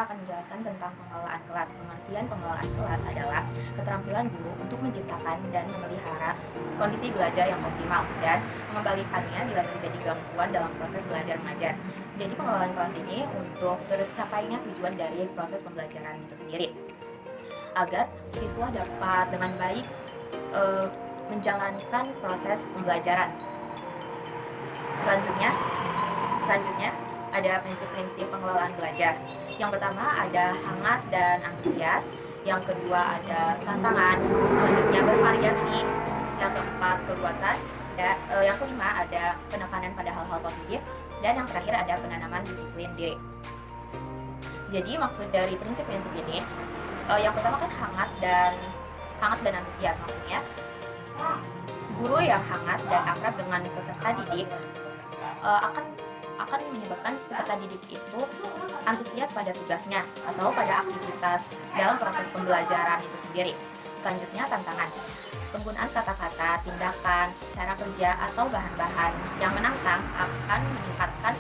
saya akan menjelaskan tentang pengelolaan kelas. Pengertian pengelolaan kelas adalah keterampilan guru untuk menciptakan dan memelihara kondisi belajar yang optimal dan mengembalikannya bila terjadi gangguan dalam proses belajar mengajar. Jadi pengelolaan kelas ini untuk tercapainya tujuan dari proses pembelajaran itu sendiri, agar siswa dapat dengan baik menjalankan proses pembelajaran. Selanjutnya ada prinsip-prinsip pengelolaan belajar. Yang pertama ada hangat dan antusias. Yang kedua ada tantangan. Selanjutnya bervariasi. Yang keempat keluasan. Yang kelima ada penekanan pada hal-hal positif. Dan yang terakhir ada penanaman disiplin diri. Jadi maksud dari prinsip-prinsip ini, yang pertama kan hangat dan antusias. Maksudnya guru yang hangat dan akrab dengan peserta didik akan menyebabkan peserta didik itu antusias pada tugasnya atau pada aktivitas dalam proses pembelajaran itu sendiri. Selanjutnya tantangan. Penggunaan kata-kata, tindakan, cara kerja atau bahan-bahan yang menantang akan meningkatkan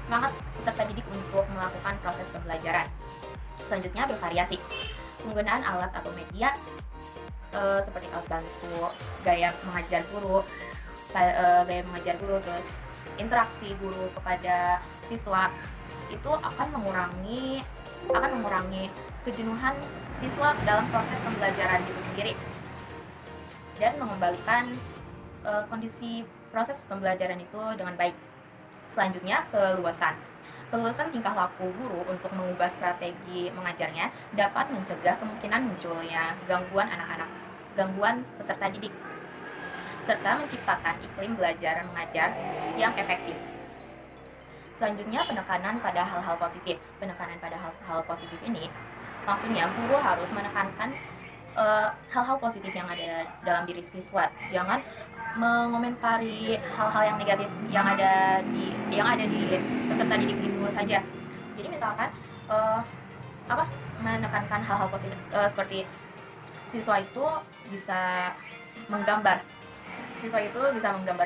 semangat peserta didik untuk melakukan proses pembelajaran. Selanjutnya bervariasi. Penggunaan alat atau media seperti alat bantu, gaya mengajar guru, terus interaksi guru kepada siswa itu akan mengurangi kejenuhan siswa dalam proses pembelajaran itu sendiri dan mengembalikan kondisi proses pembelajaran itu dengan baik. Selanjutnya keluasan tingkah laku guru untuk mengubah strategi mengajarnya dapat mencegah kemungkinan munculnya gangguan peserta didik, serta menciptakan iklim belajar mengajar yang efektif. Selanjutnya penekanan pada hal-hal positif. Penekanan pada hal-hal positif ini maksudnya guru harus menekankan hal-hal positif yang ada dalam diri siswa. Jangan mengomentari hal-hal yang negatif yang ada di peserta didik itu saja. Jadi misalkan menekankan hal-hal positif seperti siswa itu bisa menggambar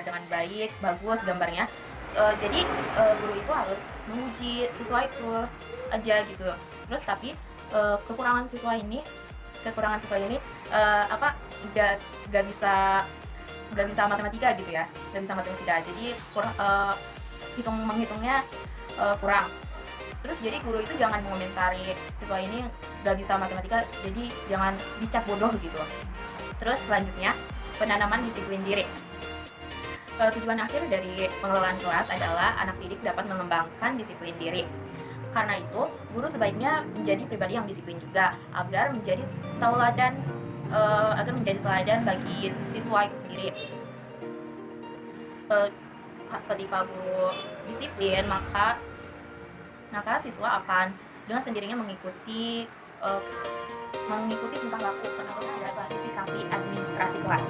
dengan baik, bagus gambarnya. Jadi guru itu harus menguji siswa itu aja gitu. Terus tapi kekurangan siswa ini gak bisa matematika gitu ya, jadi menghitungnya kurang. Terus jadi guru itu jangan mengomentari siswa ini gak bisa matematika, jadi jangan dicap bodoh gitu. Terus selanjutnya penanaman disiplin diri. Tujuan akhir dari pengelolaan kelas adalah anak didik dapat mengembangkan disiplin diri. Karena itu, guru sebaiknya menjadi pribadi yang disiplin juga agar menjadi teladan bagi siswa itu sendiri. Ketika guru disiplin, maka siswa akan dengan sendirinya mengikuti tingkah laku. Penampilan ada klasifikasi administrasi kelas.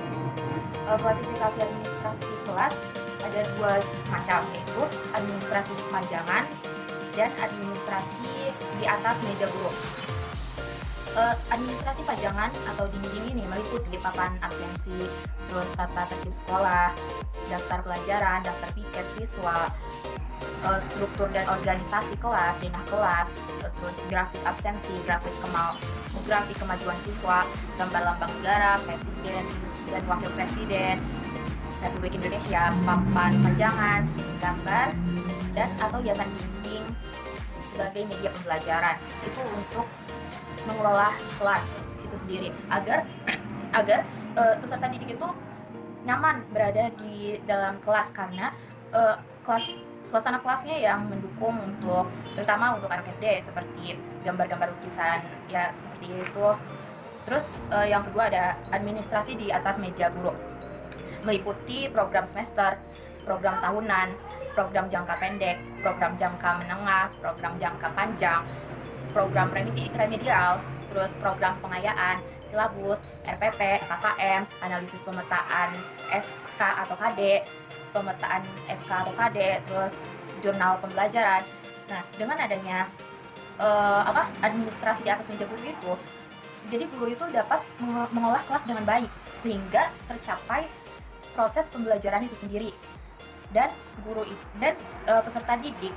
Klasifikasi administrasi kelas ada dua macam, yaitu administrasi panjangan dan administrasi di atas meja guru. Administrasi pajangan atau dinding ini meliputi papan absensi, terus tata tertib sekolah, daftar pelajaran, daftar piket siswa, struktur dan organisasi kelas, denah kelas, terus grafik absensi, grafik kemajuan siswa, gambar lambang negara, presiden dan wakil presiden Republik Indonesia, papan panjangan, gambar dan atau hiasan dinding sebagai media pembelajaran. Itu untuk mengelola kelas itu sendiri agar peserta didik itu nyaman berada di dalam kelas, karena suasana kelasnya yang mendukung terutama untuk anak SD, seperti gambar-gambar lukisan ya seperti itu. Terus yang kedua ada administrasi di atas meja guru, meliputi program semester, program tahunan, program jangka pendek, program jangka menengah, program jangka panjang, program remedial, terus program pengayaan, silabus, RPP, KKM, analisis pemetaan SK atau KD, pemetaan SK atau KD, terus jurnal pembelajaran. Nah, dengan adanya administrasi di atas meja guru itu, jadi guru itu dapat mengolah kelas dengan baik sehingga tercapai proses pembelajaran itu sendiri. Dan peserta didik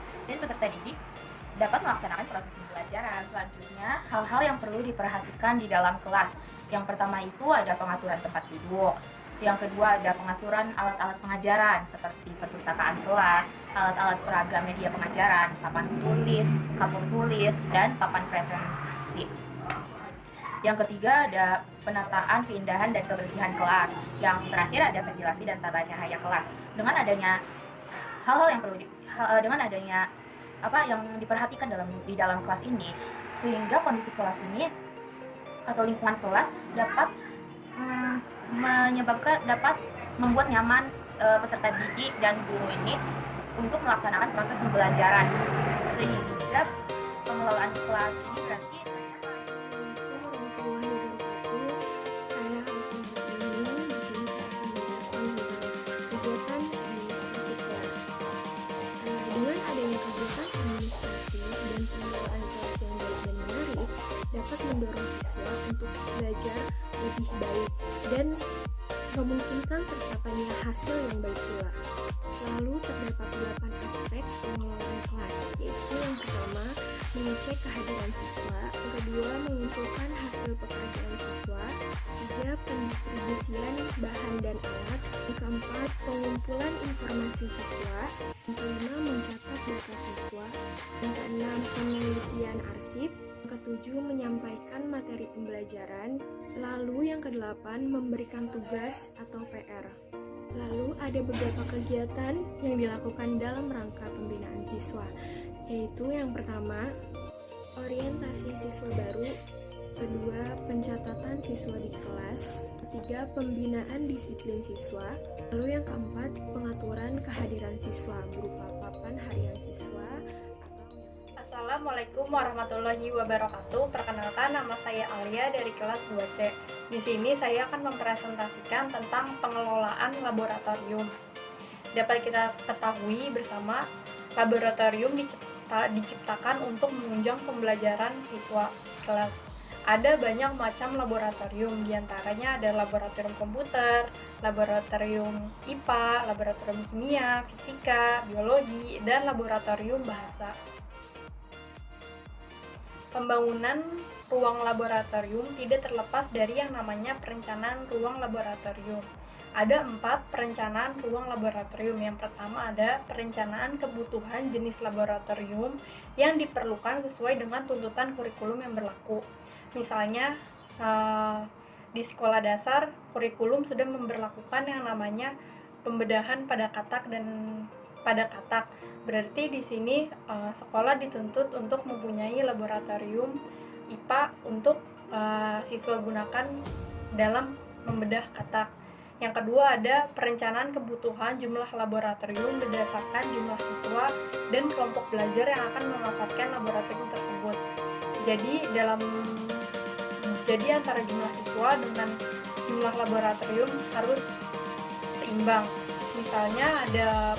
dapat melaksanakan proses pembelajaran. Selanjutnya, hal-hal yang perlu diperhatikan di dalam kelas. Yang pertama itu ada pengaturan tempat duduk. Yang kedua ada pengaturan alat-alat pengajaran seperti perpustakaan kelas, alat-alat peragam media pengajaran, papan tulis, kapur tulis, dan papan presentasi. Yang ketiga ada penataan, keindahan, dan kebersihan kelas. Yang terakhir ada ventilasi dan tata cahaya kelas. Dengan adanya hal-hal yang perlu dengan adanya apa yang diperhatikan di dalam kelas ini, sehingga kondisi kelas ini atau lingkungan kelas dapat dapat membuat nyaman peserta didik dan guru ini untuk melaksanakan proses pembelajaran, sehingga pengelolaan kelas ini berarti dapat mendorong siswa untuk belajar lebih baik dan memungkinkan tercapainya hasil yang baik pula. Lalu terdapat 8 aspek pengelolaan kelas, yaitu yang pertama, mengecek kehadiran siswa, yang kedua, mengumpulkan hasil pekerjaan siswa, tiga, pendistribusian bahan dan alat, yang keempat, pengumpulan informasi siswa, yang kelima, mencatat data siswa, yang keenam, penelitian arsip, yang ketujuh, menyampaikan materi pembelajaran, lalu yang kedelapan, memberikan tugas atau PR. Lalu ada beberapa kegiatan yang dilakukan dalam rangka pembinaan siswa, yaitu yang pertama, orientasi siswa baru, kedua, pencatatan siswa di kelas, ketiga, pembinaan disiplin siswa, lalu yang keempat, pengaturan kehadiran siswa berupa papan harian siswa. Assalamualaikum warahmatullahi wabarakatuh. Perkenalkan, nama saya Alia dari kelas 2C. Di sini saya akan mempresentasikan tentang pengelolaan laboratorium. Dapat kita ketahui bersama, laboratorium diciptakan untuk menunjang pembelajaran siswa kelas. Ada banyak macam laboratorium, diantaranya ada laboratorium komputer, laboratorium IPA, laboratorium kimia, fisika, biologi, dan laboratorium bahasa. Pembangunan ruang laboratorium tidak terlepas dari yang namanya perencanaan ruang laboratorium. Ada 4 perencanaan ruang laboratorium. Yang pertama ada perencanaan kebutuhan jenis laboratorium yang diperlukan sesuai dengan tuntutan kurikulum yang berlaku. Misalnya di sekolah dasar, kurikulum sudah memberlakukan yang namanya pembedahan pada katak dan pada katak. Berarti di sini sekolah dituntut untuk mempunyai laboratorium IPA untuk siswa gunakan dalam membedah katak. Yang kedua ada perencanaan kebutuhan jumlah laboratorium berdasarkan jumlah siswa dan kelompok belajar yang akan memanfaatkan laboratorium tersebut. Jadi antara jumlah siswa dengan jumlah laboratorium harus seimbang. Misalnya ada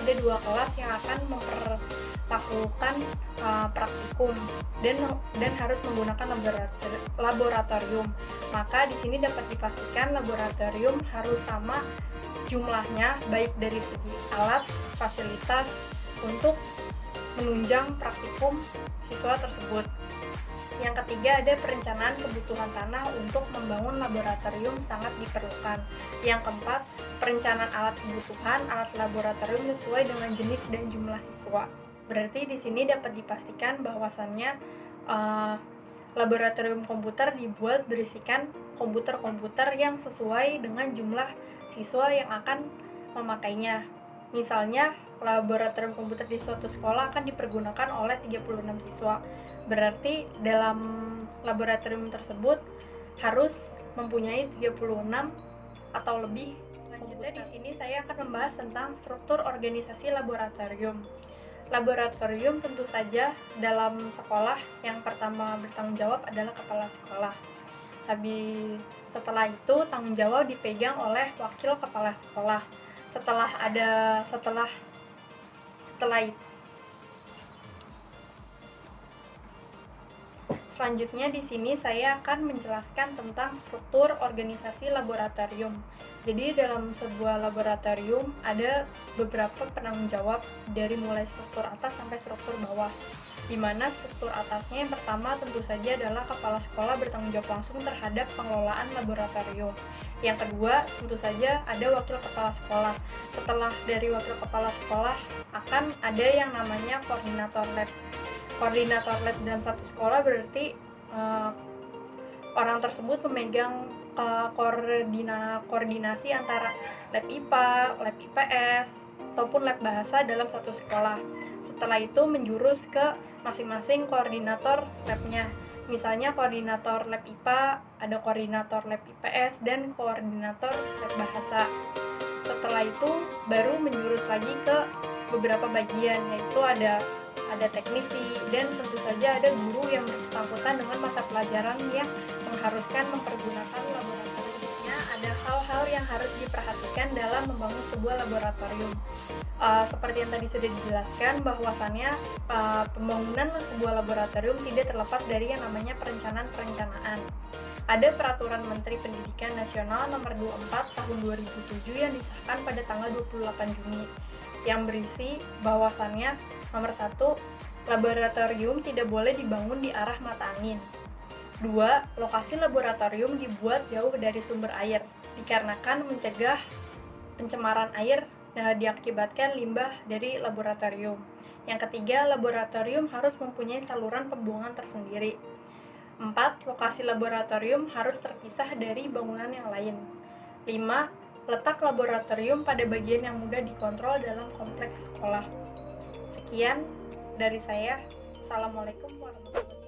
2 kelas yang akan memperlakukan praktikum dan harus menggunakan laboratorium. Maka di sini dapat dipastikan laboratorium harus sama jumlahnya, baik dari segi alat, fasilitas untuk menunjang praktikum siswa tersebut. Yang ketiga ada perencanaan kebutuhan tanah untuk membangun laboratorium sangat diperlukan. Yang keempat, perencanaan alat kebutuhan alat laboratorium sesuai dengan jenis dan jumlah siswa. Berarti di sini dapat dipastikan bahwasannya laboratorium komputer dibuat berisikan komputer-komputer yang sesuai dengan jumlah siswa yang akan memakainya. Misalnya, laboratorium komputer di suatu sekolah akan dipergunakan oleh 36 siswa. Berarti dalam laboratorium tersebut harus mempunyai 36 atau lebih. Selanjutnya di sini saya akan membahas tentang struktur organisasi laboratorium. Laboratorium tentu saja dalam sekolah yang pertama bertanggung jawab adalah kepala sekolah. Setelah itu tanggung jawab dipegang oleh wakil kepala sekolah. Selanjutnya di sini saya akan menjelaskan tentang struktur organisasi laboratorium. Jadi dalam sebuah laboratorium ada beberapa penanggung jawab dari mulai struktur atas sampai struktur bawah. di mana struktur atasnya yang pertama tentu saja adalah kepala sekolah bertanggung jawab langsung terhadap pengelolaan laboratorium. Yang kedua, tentu saja ada wakil kepala sekolah. Setelah dari wakil kepala sekolah akan ada yang namanya koordinator lab. Koordinator lab dalam satu sekolah berarti orang tersebut memegang koordinasi antara lab IPA, lab IPS, ataupun lab bahasa dalam satu sekolah. Setelah itu menjurus ke masing-masing koordinator labnya. Misalnya koordinator lab IPA, ada koordinator lab IPS, dan koordinator lab bahasa. Setelah itu baru menjurus lagi ke beberapa bagian, yaitu ada teknisi, dan tentu saja ada guru yang bersangkutan dengan mata pelajaran yang mengharuskan mempergunakan laboratoriumnya. Ada hal-hal yang harus diperhatikan dalam membangun sebuah laboratorium. Seperti yang tadi sudah dijelaskan, bahwasannya pembangunan sebuah laboratorium tidak terlepas dari yang namanya perencanaan. Ada Peraturan Menteri Pendidikan Nasional Nomor 24 Tahun 2007 yang disahkan pada tanggal 28 Juni yang berisi bahwasannya nomor 1, laboratorium tidak boleh dibangun di arah mata angin. 2. Lokasi laboratorium dibuat jauh dari sumber air dikarenakan mencegah pencemaran air diakibatkan limbah dari laboratorium. Yang ketiga, laboratorium harus mempunyai saluran pembuangan tersendiri. 4. Lokasi laboratorium harus terpisah dari bangunan yang lain. 5. Letak laboratorium pada bagian yang mudah dikontrol dalam kompleks sekolah. Sekian dari saya. Assalamualaikum warahmatullahi wabarakatuh.